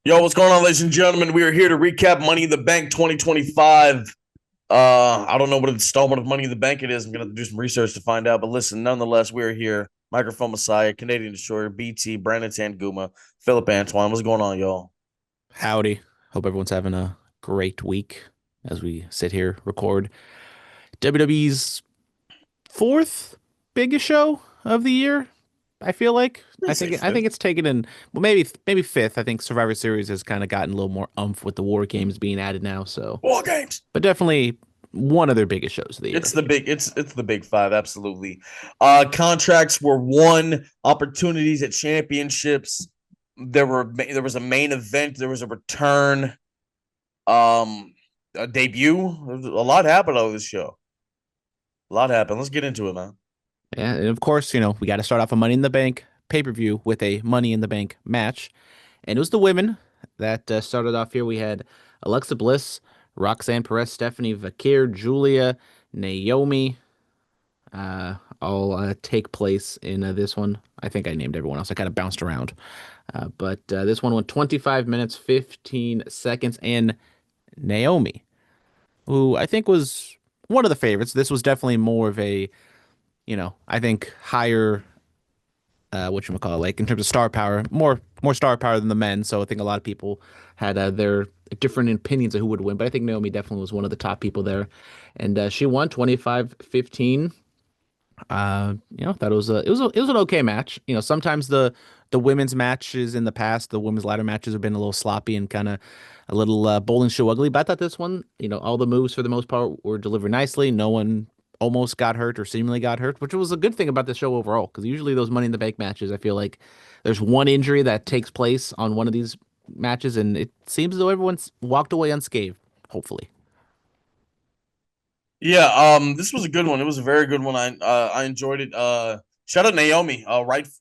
Yo, what's going on, ladies and gentlemen? We are here to recap Money in the Bank 2025. I don't know what installment of Money in the Bank it is. I'm gonna have to do some research to find out. But listen, nonetheless, we're here. Microphone Messiah, Canadian Destroyer, BT, Brandon Tanguma, Philip Antoine. What's going on, y'all? Howdy. Hope everyone's having a great week as we sit here record WWE's fourth biggest show of the year. I feel like I'd say I think fifth. it's taken in maybe fifth. I think Survivor Series has kind of gotten a little more umph with the War Games being added now. So, War games. but definitely one of their biggest shows of the It's year. the big. It's the big five. Absolutely. Contracts were won. Opportunities at championships. There was a main event. There was a return. A debut. A lot happened on this show. A lot happened. Let's get into it, man. Yeah, and of course, we got to start off a Money in the Bank pay-per-view with a Money in the Bank match. And it was the women that started off here. We had Alexa Bliss, Roxanne Perez, Stephanie Vakir, Julia, Naomi, all take place in this one. I think I named everyone else. I kind of bounced around. But this one went 25 minutes, 15 seconds. And Naomi, who I think was one of the favorites. This was definitely more of a, I think higher whatchamacallit, like in terms of star power, more star power than the men. So I think a lot of people had their different opinions of who would win, but I think Naomi definitely was one of the top people there. And she won 25-15. That was it was an okay match. Sometimes the women's matches in the past, the women's ladder matches have been a little sloppy and kind of a little bowling show ugly. But I thought this one, all the moves for the most part were delivered nicely. No one almost got hurt or seemingly got hurt, which was a good thing about the show overall. Because usually those Money in the Bank matches, I feel like there's one injury that takes place on one of these matches, and it seems as though everyone's walked away unscathed. Hopefully. Yeah, this was a good one. It was a very good one. I enjoyed it. Shout out Naomi,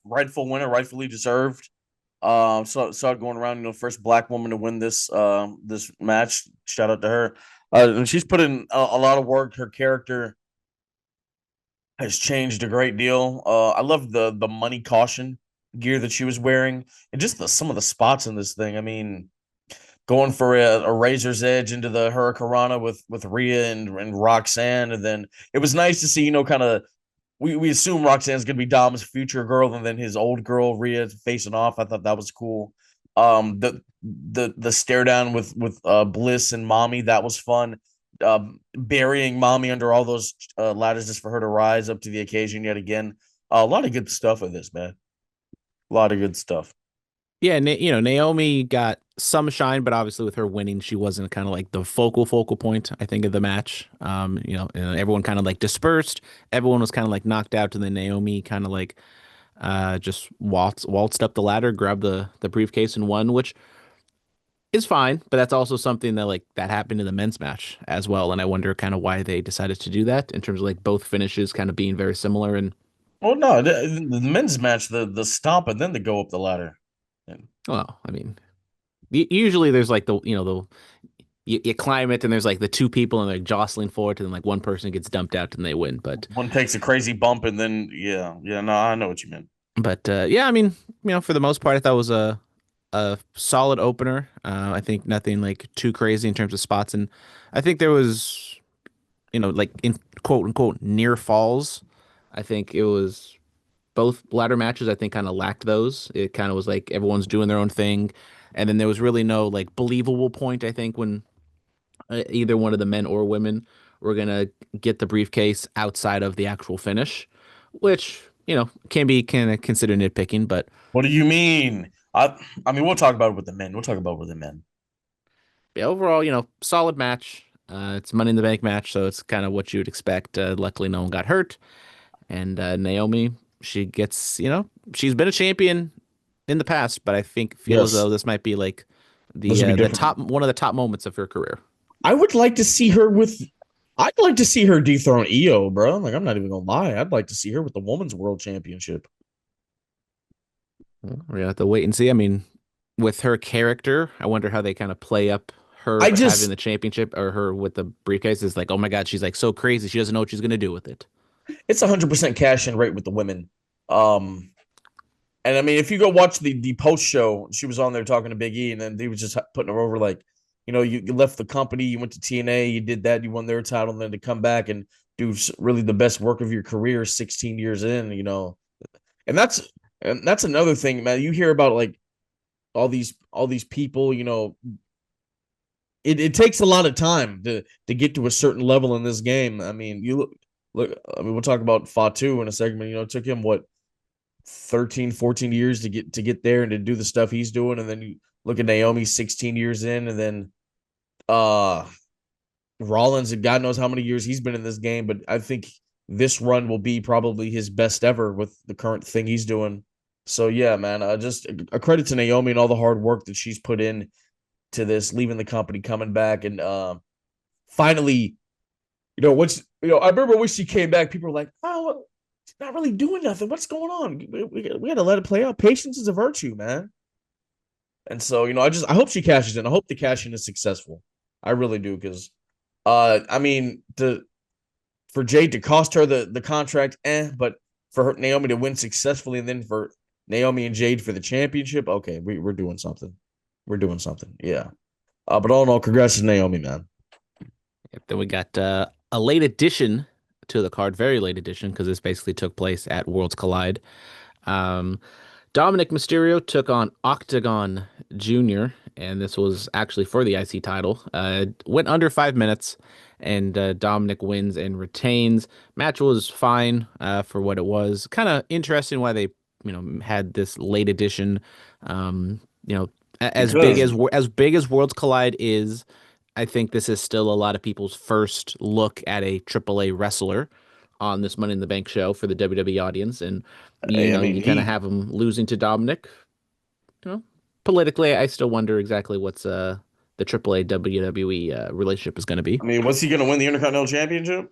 rightful winner, rightfully deserved. Saw it going around. First black woman to win this match. Shout out to her. And she's put in a lot of work. Her character has changed a great deal. I love the money caution gear that she was wearing, and just some of the spots in this thing. I mean, going for a razor's edge into the Hurricanrana with Rhea and Roxanne, and then it was nice to see, kind of we assume Roxanne's gonna be Dom's future girl, and then his old girl Rhea facing off. I thought that was cool. The stare down with Bliss and Mommy, that was fun. Burying Mommy under all those ladders just for her to rise up to the occasion yet again. A lot of good stuff with this, man. A lot of good stuff. Yeah, Naomi got some shine, but obviously with her winning, she wasn't kind of like the focal point, I think, of the match. And everyone kind of like dispersed. Everyone was kind of like knocked out, and then Naomi kind of like just waltzed up the ladder, grabbed the briefcase and won, which is fine, but that's also something that like that happened in the men's match as well. And I wonder kind of why they decided to do that in terms of like both finishes kind of being very similar. And Well, no, the men's match, the stomp and then the go up the ladder. And well, I mean, usually there's like you climb it and there's like the two people and they're jostling for it and then like one person gets dumped out and they win. one takes a crazy bump and then yeah, no, I know what you meant. Yeah, I mean, for the most part, I thought it was a solid opener. I think nothing like too crazy in terms of spots, and I think there was like in quote unquote near falls. I think it was both ladder matches. I think kind of lacked those. It kind of was like everyone's doing their own thing, and then there was really no like believable point. I think when either one of the men or women were gonna get the briefcase outside of the actual finish, which can be kind of considered nitpicking. But What do you mean? I mean, we'll talk about it with the men. We'll talk about it with the men. yeah, overall, solid match. It's Money in the Bank match, so it's kind of what you would expect. Luckily, no one got hurt, and Naomi, she gets, she's been a champion in the past, but I think feel as Yes, though this might be like this will be the different. top one of the top moments of her career. I would like to see her with. I'd like to see her dethrone Io, bro. Like, I'm not even gonna lie. I'd like to see her with the Women's World Championship. Well, we're gonna have to wait and see. I mean, with her character, I wonder how they kind of play up I her having just, the championship or her with the briefcase. Is like, oh my God, she's like so crazy. She doesn't know what she's gonna do with it. it's 100% cash in rate with the women. Um, And I mean, if you go watch the post show, she was on there talking to Big E, and then they was just putting her over like, you left the company, you went to TNA, you did that, you won their title, and then to come back and do really the best work of your career 16 years in. And that's another thing, man. You hear about like all these people, it takes a lot of time to get to a certain level in this game. I mean, you look. I mean, we'll talk about Fatu in a segment. It took him what 13, 14 years to get there and to do the stuff he's doing, and then you look at Naomi 16 years in, and then uh Rollins, and God knows how many years he's been in this game. But I think this run will be probably his best ever with the current thing he's doing. So yeah, man, just a credit to Naomi and all the hard work that she's put in to this, leaving the company, coming back, and finally, I remember when she came back, people were like, "Oh, well, she's not really doing nothing. What's going on? We got to let it play out. Patience is a virtue, man." And so, I hope she cashes in. I hope the cash in is successful. I really do, because, I mean, for Jade to cost her the contract, but for Naomi to win successfully, and then for Naomi and Jade for the championship, okay, we're doing something. We're doing something. Yeah. But all in all, congrats to Naomi, man. Yep, then we got a late addition to the card, very late addition, because this basically took place at Worlds Collide. Um, Dominic Mysterio took on Octagon Jr., and this was actually for the IC title. Went under 5 minutes, and Dominic wins and retains. Match was fine for what it was. Kind of interesting why they, had this late edition. You know, Because as big as Worlds Collide is, I think this is still a lot of people's first look at a AAA wrestler on this Money in the Bank show for the WWE audience, and I mean, you kind of he. have him losing to Dominic. You know, politically, I still wonder exactly what's the AAA WWE relationship is going to be. I mean, was he going to win the Intercontinental Championship?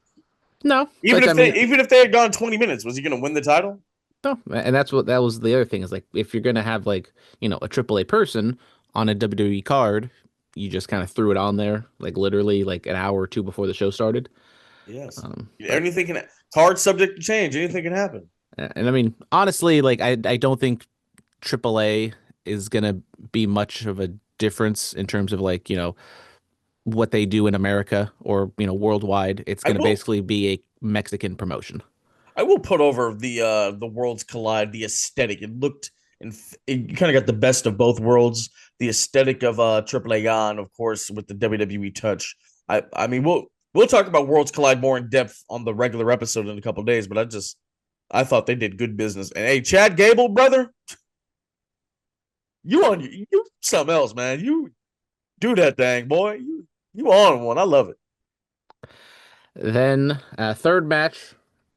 No, Even but I if mean, they had gone 20 minutes, was he going to win the title? no, and that was the other thing is like if you're going to have like a AAA person on a WWE card, you just kind of threw it on there like literally like an hour or two before the show started. Yes. But Anything can. Card subject to change. Anything can happen. and I mean honestly, like I don't think AAA is gonna be much of a difference in terms of like what they do in America or worldwide. It's I gonna will. basically be a Mexican promotion. I will put over the Worlds Collide. The aesthetic. It looked and it kind of got the best of both worlds. The aesthetic of AAA on, of course, with the WWE touch. I mean, we'll talk about Worlds Collide more in depth on the regular episode in a couple of days. But I thought they did good business. And hey, Chad Gable, brother, you something else, man. You do that thing, boy. You on one. I love it. Then third match,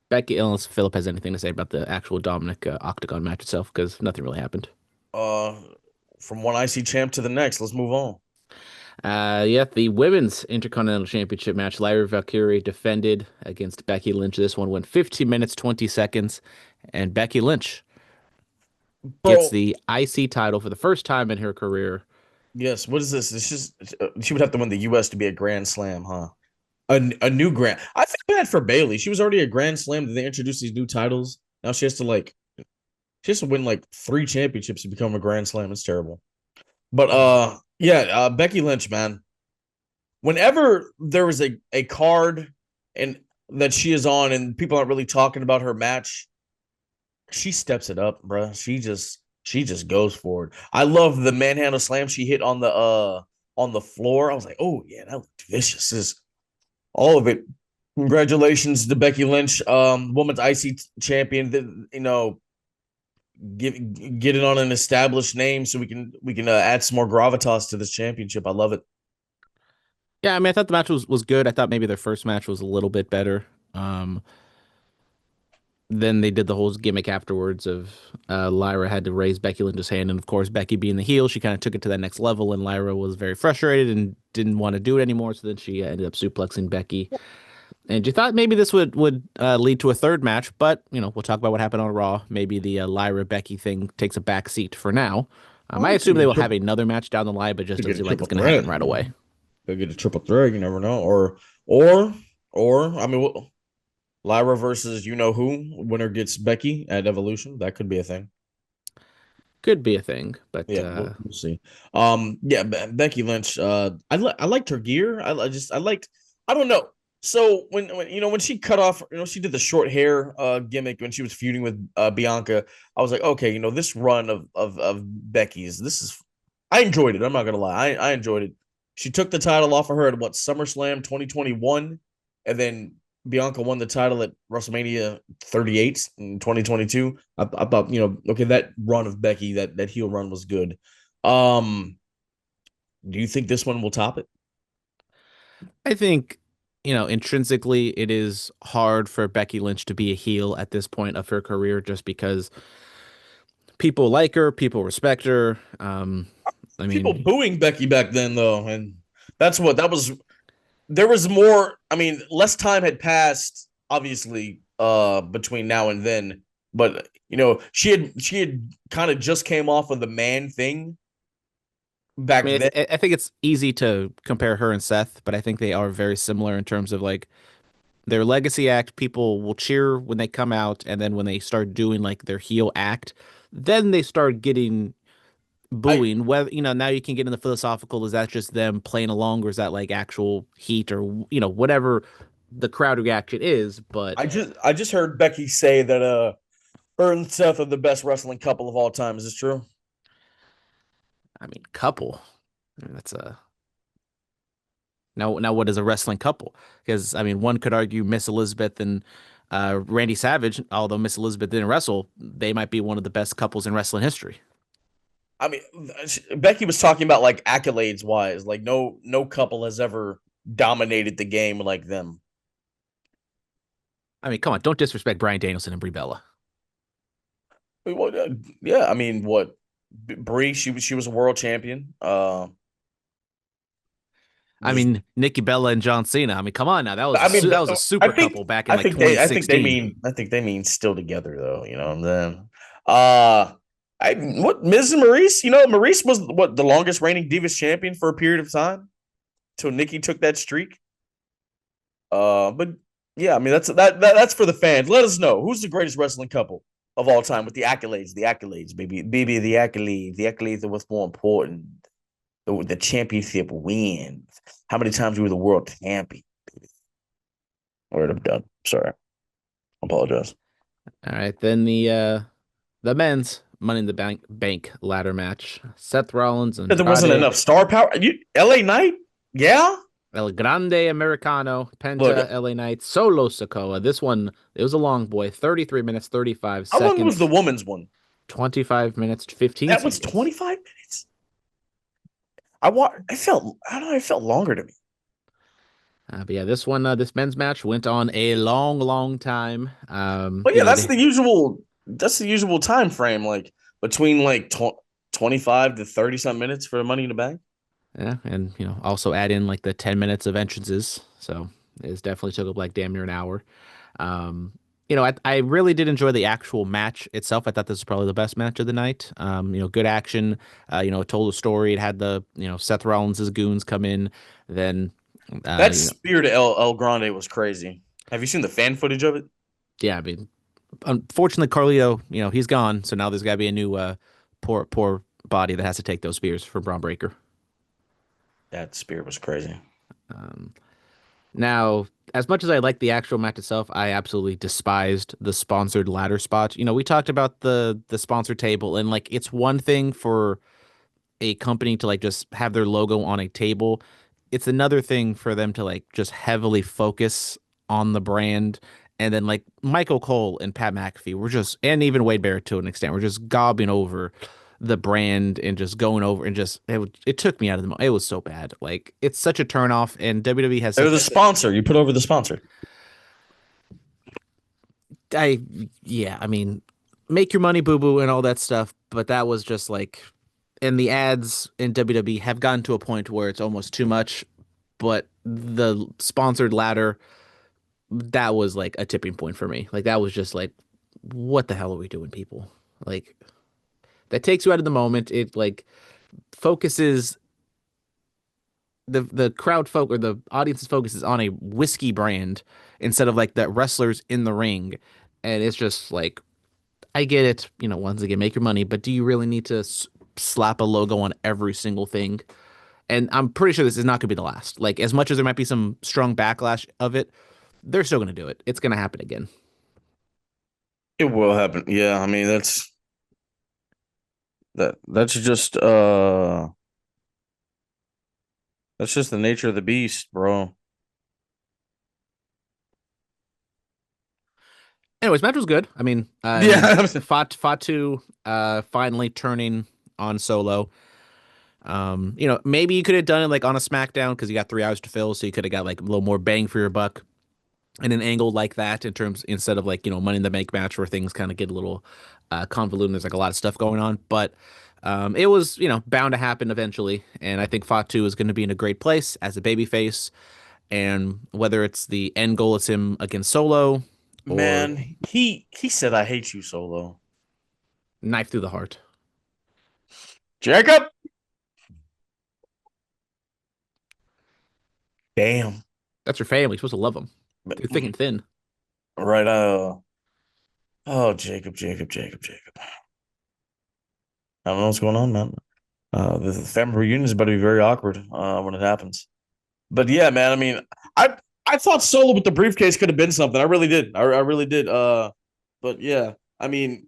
Becky. Unless Philip has anything to say about the actual Dominic Octagon match itself, because nothing really happened. Uh, from one IC champ to the next. Let's move on. Yeah, the women's Intercontinental Championship match, Lyra Valkyrie defended against Becky Lynch. This one went 15 minutes, 20 seconds, and Becky Lynch gets Bro, the IC title for the first time in her career. yes. What is this? It's just she would have to win the US to be a Grand Slam, huh? A new Grand. I feel bad for Bailey. She was already a Grand Slam. Did they introduce these new titles? Now she has to win like 3 championships to become a Grand Slam. It's terrible. But yeah, Becky Lynch, man. Whenever there was a card and that she is on and people aren't really talking about her match, she steps it up, bro. She just goes for it. I love the manhandle slam she hit on the floor. I was like, oh yeah, that looked vicious. This all of it. Congratulations to Becky Lynch, women's IC champion. Get it on an established name so we can add some more gravitas to this championship. I love it. Yeah, I mean, I thought the match was good. I thought maybe their first match was a little bit better. Um, then they did the whole gimmick afterwards of Lyra had to raise Becky Lynch's hand, and of course, Becky being the heel, she kind of took it to that next level, and Lyra was very frustrated and didn't want to do it anymore. So then she ended up suplexing Becky. And you thought maybe this would lead to a third match, but we'll talk about what happened on Raw. Maybe the Lyra Becky thing takes a back seat for now. Oh, I it assume could they get will have another match down the line, but just could doesn't get a seem like triple it's going to happen threat. right away. Could get a triple threat. You never know. Or I mean, Lyra versus you know who. Winner gets Becky at Evolution. That could be a thing. Could be a thing, but Yeah, we'll see. Yeah, Becky Lynch. I liked her gear. I liked. I don't know. So when when she cut off, she did the short hair gimmick when she was feuding with Bianca. I was like, okay, this run of Becky's. This is. I enjoyed it. I'm not gonna lie. I enjoyed it. She took the title off of her at what SummerSlam 2021, and then Bianca won the title at WrestleMania 38 in 2022. I thought, okay, that run of Becky, that heel run was good. Um, do you think this one will top it? I think, intrinsically it is hard for Becky Lynch to be a heel at this point of her career just because people like her, people respect her. I People mean, booing Becky back then though, and that was. There was more. I mean, less time had passed, obviously, between now and then. But she had kind of just came off of the man thing I back mean, then. I think it's easy to compare her and Seth, but I think they are very similar in terms of like their legacy act. People will cheer when they come out, and then when they start doing like their heel act, then they start getting I booing. Whether now you can get in the philosophical, is that just them playing along, or is that like actual heat, or whatever the crowd reaction is? But I just heard Becky say that her and Seth are the best wrestling couple of all time. Is this true? I mean, couple. I mean, that's a now. What is a wrestling couple? Because I mean, one could argue Miss Elizabeth and Randy Savage, although Miss Elizabeth didn't wrestle, they might be one of the best couples in wrestling history. I mean, Becky was talking about like accolades wise, like no couple has ever dominated the game like them. I mean, come on, don't disrespect Bryan Danielson and Brie Bella. Well, yeah, I mean, what Brie? She was a world champion. I There's, mean, Nikki Bella and John Cena. I mean, come on now, I mean, that was a I super think couple back in I like think they I 2016. think they mean still together though. You know what I'm saying? Uh, I what Miz and Maurice? Maurice was what the longest reigning Divas champion for a period of time till Nikki took that streak. But yeah, I mean that's for the fans. Let us know who's the greatest wrestling couple of all time with the accolades, baby, the accolades are what's more important. The championship wins. How many times you were the world champion? All right, I'm done. Sorry, I apologize. All right, then the men's Money in the Bank ladder match: Seth Rollins, There wasn't Andrade, enough star power. L.A. Knight, yeah. El Grande Americano, Penta, Look, LA Knight, Solo Sokoa. This one, it was a long boy, 33 minutes, 35 how long was the seconds, women's one? 25 minutes, 15 That was seconds. 25 minutes. I don't know. It felt longer to me. But yeah, this men's match went on a long, long time. But yeah, that's the usual time frame, like between like 25 to 30 some minutes for Money in the Bank. yeah, and also add in like the 10 minutes of entrances. So it definitely took up like damn near an hour. Um, I really did enjoy the actual match itself. I thought this was probably the best match of the night. Good action. It told a story. It had the, Seth Rollins' goons come in. Then, That spear to El Grande was crazy. Have you seen the fan footage of it? yeah, I mean, unfortunately, Carlito, he's gone. So now there's got to be a new, poor body that has to take those spears for Braun Breaker. That spear was crazy. Um, Now, as much as I like the actual match itself, I absolutely despised the sponsored ladder spot. We talked about the sponsor table, and like it's one thing for a company to like just have their logo on a table. It's another thing for them to like just heavily focus on the brand. And then like Michael Cole and Pat McAfee were just, and even Wade Barrett to an extent, were just gobbing over the brand and just going over and just it took me out of the moment. It was so bad. Like it's such a turnoff, and WWE has They're such the sponsor. You put over the sponsor. I yeah, I mean, make your money, boo boo, and all that stuff. But that was just like, and the ads in WWE have gotten to a point where it's almost too much. But the sponsored ladder, that was like a tipping point for me. Like that was just like, what the hell are we doing, people? Like that takes you out of the moment. It like focuses the crowd folk or the audience's focus is on a whiskey brand instead of like the wrestlers in the ring, and it's just like I get it. Once again, make your money, but do you really need to slap a logo on every single thing? And I'm pretty sure this is not going to be the last. Like, as much as there might be some strong backlash of it, they're still going to do it. It's going to happen again. It will happen. Yeah, I mean that's just the nature of the beast, bro. Anyways, match was good. I mean, Yeah. Fatu finally turning on Solo. Maybe you could have done it like on a SmackDown because you got 3 hours to fill, so you could have got like a little more bang for your buck in an angle like that in terms instead of like Money in the Bank match where things kind of get a little convoluted. And there's like a lot of stuff going on, but it was bound to happen eventually, and I think Fatu is going to be in a great place as a babyface. And whether it's the end goal, it's him against Solo or Man, he said I hate you, Solo. knife through the heart. Jacob. Damn. That's your family. You're supposed to love them. They're thick and thin. Right. Oh, Jacob. I don't know what's going on, man. The family reunion is about to be very awkward when it happens. But yeah, man. I mean, I I thought Solo with the briefcase could have been something. I really did. I really did. But yeah, I mean,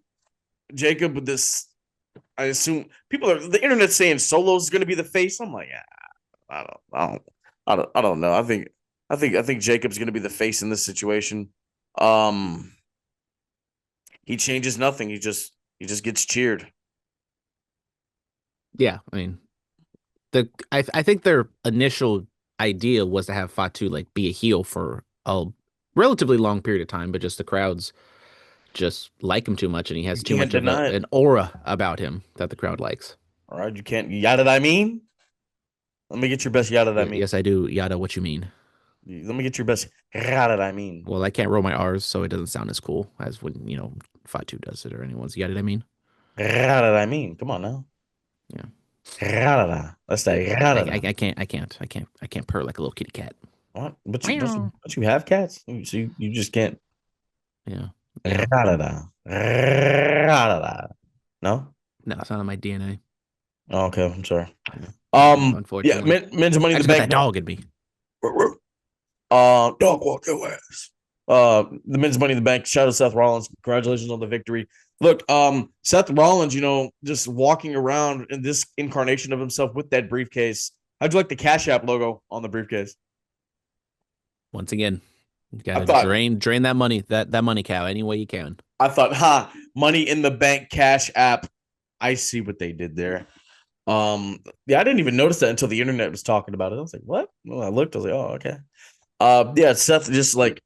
Jacob with this. I assume the internet saying Solo's going to be the face. I'm like, yeah, I don't know. I think Jacob's going to be the face in this situation. Um, he changes nothing. He just gets cheered. Yeah, I mean, I think their initial idea was to have Fatu like be a heel for a relatively long period of time, but just the crowds just like him too much, and he has You too can't much of deny it. an aura about him that the crowd likes. All right, you can't. Yada I mean. Let me get your best yada I mean. Yes, I do. Yada, what you mean? Let me get your best yada I mean. Well, I can't roll my R's, so it doesn't sound as cool as when Fatu does it or anyone's. Yada, I mean. Yada I mean. Come on now. Yeah. Yada. That's that yada. I can't purr like a little kitty cat. What? But Meow. don't you have cats? So you just can't. Yeah. Yeah. Yada. Yada. No. No, it's not in my DNA. Oh, okay. I'm sorry. Yeah. Yeah, Yeah. unfortunately. Men's Money I in the just got Bank. that No. dog in me. Dog walk your ass. The men's Money in the Bank. Shout out Seth Rollins. Congratulations on the victory. Look, Seth Rollins, just walking around in this incarnation of himself with that briefcase. How'd you like the Cash App logo on the briefcase? Once again, you I gotta thought, drain that money, that money cow any way you can. Money in the Bank Cash App. I see what they did there. Yeah, I didn't even notice that until the internet was talking about it. I was like, what? Well, I looked, I was like, oh, okay. Yeah, Seth just like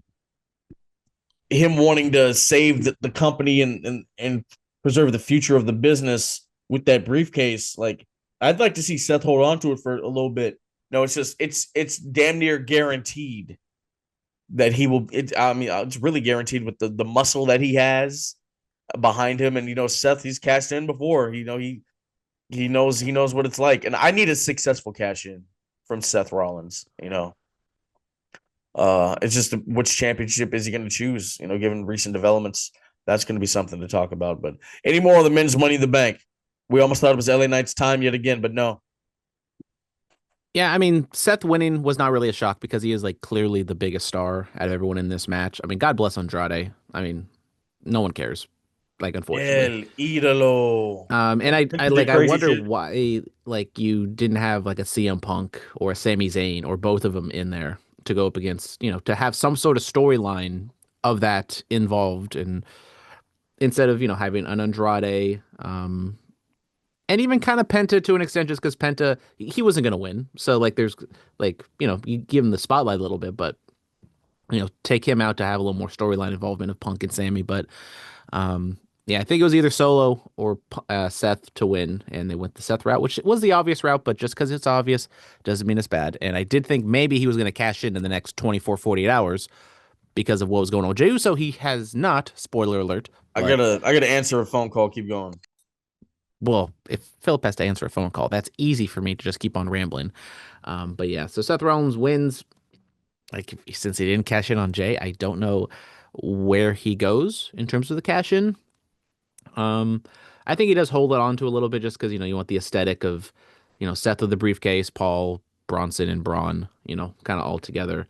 him wanting to save the company and preserve the future of the business with that briefcase. Like, I'd like to see Seth hold on to it for a little bit. No, it's damn near guaranteed that he will. I mean, it's really guaranteed with the muscle that he has behind him, and Seth, he's cashed in before. He knows what it's like, and I need a successful cash in from Seth Rollins. It's just which championship is he going to choose? Given recent developments, that's going to be something to talk about. But any more of the men's Money in the Bank? We almost thought it was LA Knight's time yet again, but no. Yeah, I mean, Seth winning was not really a shock because he is like clearly the biggest star out of everyone in this match. I mean, God bless Andrade. I mean, no one cares, like unfortunately. El ídolo. And I Did like I crazy wonder shit. why like you didn't have like a CM Punk or a Sami Zayn or both of them in there to go up against, to have some sort of storyline of that involved, and instead of having an Andrade, and even kind of Penta to an extent, just because Penta he wasn't gonna win, so like there's like you give him the spotlight a little bit, but take him out to have a little more storyline involvement of Punk and Sammy, but yeah, I think it was either Solo or Seth to win, and they went the Seth route, which was the obvious route, but just because it's obvious doesn't mean it's bad. And I did think maybe he was going to cash in the next 24, 48 hours because of what was going on with Jey Uso. He has not, spoiler alert, but I gotta answer a phone call. Keep going. well, if Philip has to answer a phone call, that's easy for me to just keep on rambling. But yeah, so Seth Rollins wins. Like since he didn't cash in on Jay, I don't know where he goes in terms of the cash in. Um, I think he does hold it on to a little bit just because, you want the aesthetic of, Seth with the briefcase, Paul, Bronson, and Braun, kind of all together.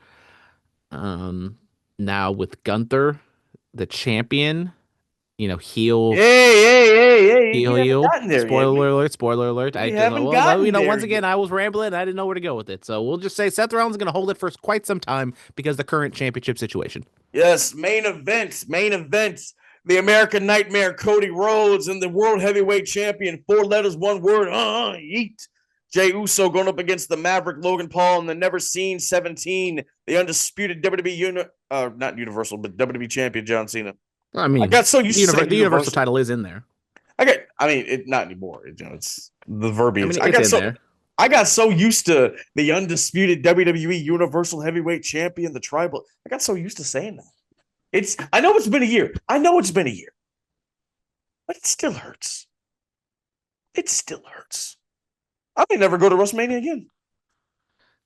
Um, Now with Gunther, the champion, heel, Hey, heel, we haven't heel. gotten there yet. Spoiler alert, spoiler alert. I We just, haven't well, no, gotten there once yet. again, I was rambling. I didn't know where to go with it. So we'll just say Seth Rollins is going to hold it for quite some time because the current championship situation. Yes, main events, main events. The American Nightmare, Cody Rhodes, and the World Heavyweight Champion. 4 letters, one word. Eat. Jey Uso going up against the Maverick Logan Paul and the Never Seen 17, the undisputed not Universal, but WWE Champion John Cena. Well, I I mean, got so used to saying the Universal Universal. title is in there. I mean, not anymore. It's the I verbiage. mean, it's in there. I got so used to the undisputed WWE Universal Heavyweight Champion, the tribal. I got so used to saying that. I know it's been a year. I know it's been a year. But it still hurts. It still hurts. I may never go to WrestleMania again.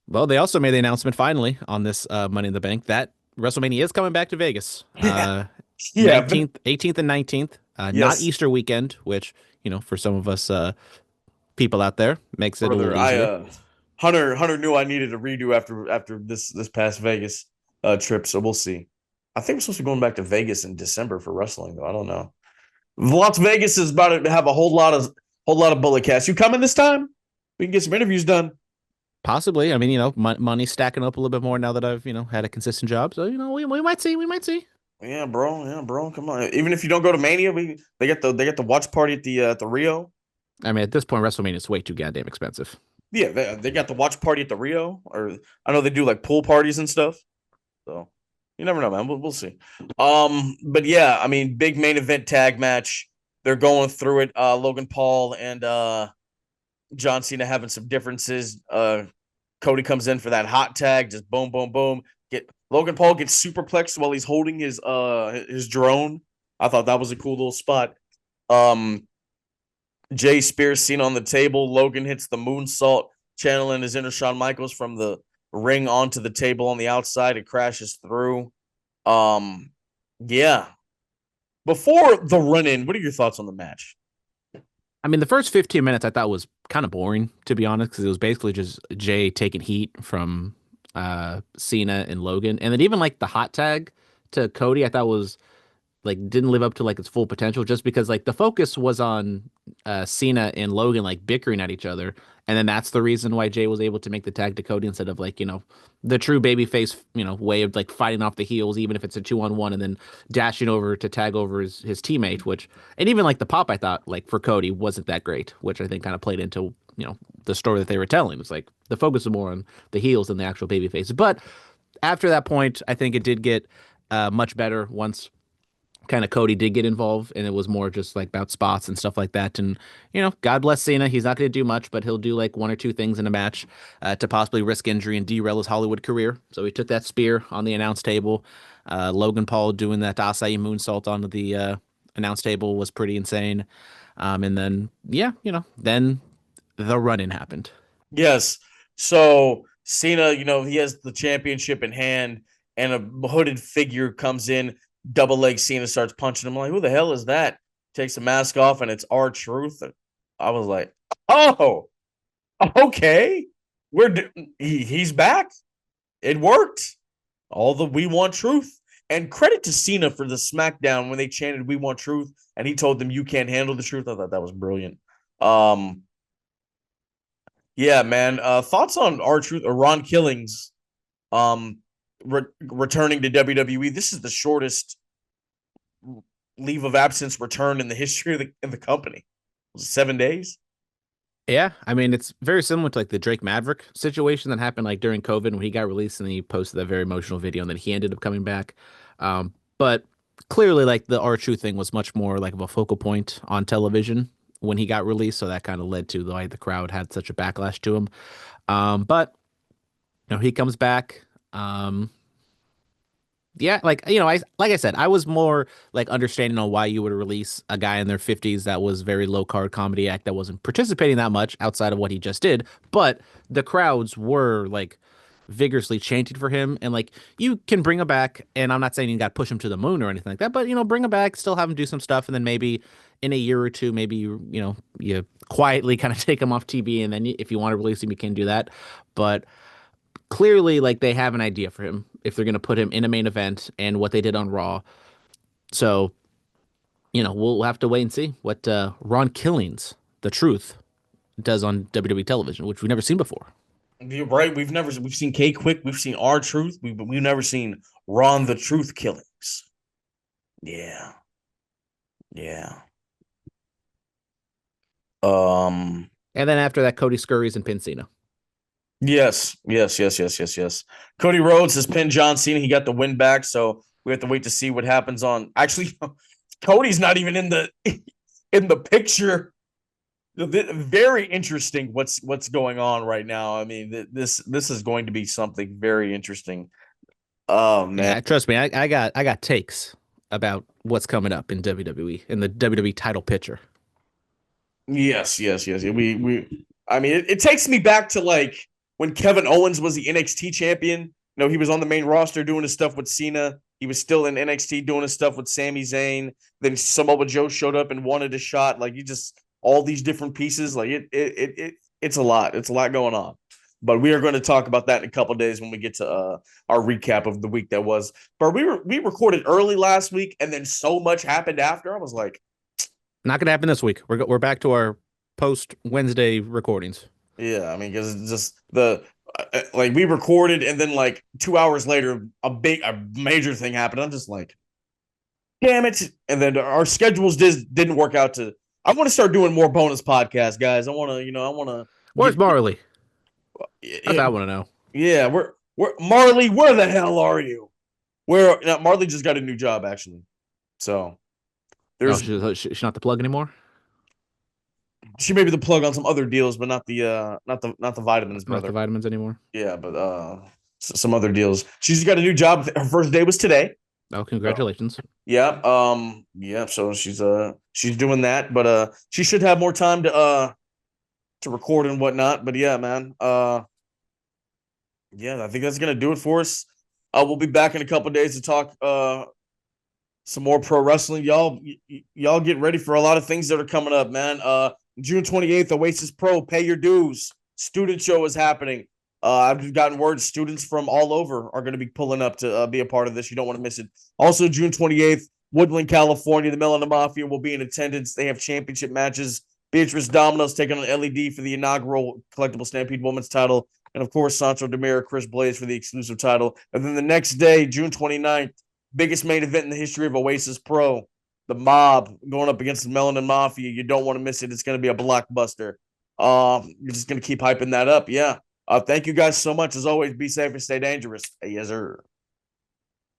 Well, they also made the announcement finally on this Money in the Bank that WrestleMania is coming back to Vegas. Yeah. Yeah. 19th, 18th, and 19th. Not Yes, Easter weekend, which, for some of us people out there makes it a brother. little I easier. Hunter knew I needed a redo after this past Vegas trip, so we'll see. I think we're supposed to be going back to Vegas in December for wrestling, though. I don't know. Las Vegas is about to have a whole lot of bullet cast. You coming this time? We can get some interviews done. Possibly. I mean, money's stacking up a little bit more now that I've, had a consistent job. So, we might see. We might see. Yeah, bro. Yeah, bro. Come on. Even if you don't go to Mania, they get the watch party at the Rio. I mean, at this point, WrestleMania is way too goddamn expensive. Yeah, they got the watch party at the Rio, or I know they do like pool parties and stuff. So you never know, man. We'll see. But yeah, I mean, big main event tag match. They're going through it. Logan Paul and John Cena having some differences. Cody comes in for that hot tag, just boom, boom, boom. Get Logan Paul gets superplexed while he's holding his drone. I thought that was a cool little spot. Jay Spears seen on the table. Logan hits the moonsault, channeling his inner Shawn Michaels from the ring onto the table on the outside. It crashes through. Yeah. Before the run in, what are your thoughts on the match? I mean, the first 15 minutes I thought was kind of boring, to be honest, because it was basically just Jay taking heat from Cena and Logan. And then even like the hot tag to Cody, I thought was like didn't live up to like its full potential just because like the focus was on Cena and Logan like bickering at each other. And then that's the reason why Jay was able to make the tag to Cody instead of like, the true babyface, way of like fighting off the heels, even if it's a 2-on-1 and then dashing over to tag over his teammate, which, and even like the pop, I thought like for Cody wasn't that great, which I think kind of played into, the story that they were telling. It's like the focus was more on the heels than the actual babyface. But after that point, I think it did get much better once kind of Cody did get involved, and it was more just like about spots and stuff like that. And God bless Cena, he's not going to do much, but he'll do like one or two things in a match to possibly risk injury and derail his Hollywood career. So he took that spear on the announce table. Logan Paul doing that Asai moonsault onto the announce table was pretty insane. And then yeah, then the run-in happened. Yes. So Cena, he has the championship in hand, and a hooded figure comes in, double leg Cena starts punching him. I'm like, who the hell is that? Takes the mask off, and it's R-Truth. I was like, oh, okay. He's back. It worked. All the we want truth. And credit to Cena for the SmackDown when they chanted "We want truth," and he told them you can't handle the truth. I thought that was brilliant. Yeah, man. Thoughts on R-Truth or Ron Killings returning to WWE? This is the shortest leave of absence return in the history of the company. Was it 7 days? Yeah, I mean it's very similar to like the Drake Maverick situation that happened like during COVID when he got released and he posted that very emotional video and then he ended up coming back. But clearly like the R-Truth thing was much more like of a focal point on television when he got released, so that kind of led to why the crowd had such a backlash to him. But he comes back. Yeah, like I said, I was more like understanding on why you would release a guy in their 50s that was very low card comedy act that wasn't participating that much outside of what he just did, but the crowds were like vigorously chanting for him. And like you can bring him back, and I'm not saying you got to push him to the moon or anything like that, but bring him back, still have him do some stuff, and then maybe in a year or two, maybe you quietly kind of take him off TV, and then if you want to release him, you can do that. But clearly, like they have an idea for him if they're going to put him in a main event and what they did on Raw. So we'll have to wait and see what Ron Killings, the Truth, does on WWE television, which we've never seen before. You're right. We've seen K Quick, we've seen R Truth, we've never seen Ron the Truth Killings. Yeah, yeah. And then after that, Cody Scurry's and Pin Cena. Yes. Cody Rhodes has pinned John Cena. He got the win back, so we have to wait to see what happens on. Actually, Cody's not even in the picture. Very interesting. What's going on right now? I mean, this is going to be something very interesting. Oh man, Yeah, trust me, I got takes about what's coming up in WWE in the WWE title picture. yes. We. I mean, it takes me back to like when Kevin Owens was the NXT champion. He was on the main roster doing his stuff with Cena. He was still in NXT doing his stuff with Sami Zayn. Then Samoa Joe showed up and wanted a shot. Like you just all these different pieces. Like it's a lot. It's a lot going on. But we are going to talk about that in a couple of days when we get to our recap of the week that was. But we recorded early last week, and then so much happened after. I was like, not going to happen this week. We're back to our post Wednesday recordings. Yeah, I mean, because it's just like we recorded, and then like 2 hours later, a major thing happened. I'm just like, damn it! And then our schedules didn't work out. I want to start doing more bonus podcasts, guys. I want to. Where's Marley? That's what I It, want to know. yeah, we're Marley. Where the hell are you? Where Marley just got a new job actually, so Oh, there's she's not the plug anymore. she may be the plug on some other deals, but not the vitamins, Not the brother. vitamins anymore. Yeah, but some other deals. She's got a new job. Her first day was today. Oh, congratulations. Yeah. Yeah. So she's doing that, but she should have more time to record and whatnot. But yeah, man. Yeah, I think that's gonna do it for us. We'll be back in a couple days to talk some more pro wrestling. Y'all get ready for a lot of things that are coming up, man. June 28th, Oasis Pro, pay your dues. Student show is happening. I've gotten word students from all over are going to be pulling up to be a part of this. You don't want to miss it. Also, June 28th, Woodland, California, the Melanie Mafia will be in attendance. They have championship matches. Beatrice Domino's taking on LED for the inaugural Collectible Stampede Women's title. And of course, Sancho Demira, Chris Blaze for the exclusive title. And then the next day, June 29th, biggest main event in the history of Oasis Pro. The Mob going up against the Melanin Mafia. You don't want to miss it. It's going to be a blockbuster. You're just going to keep hyping that up. Yeah. Thank you guys so much. As always, be safe and stay dangerous. Yes, sir.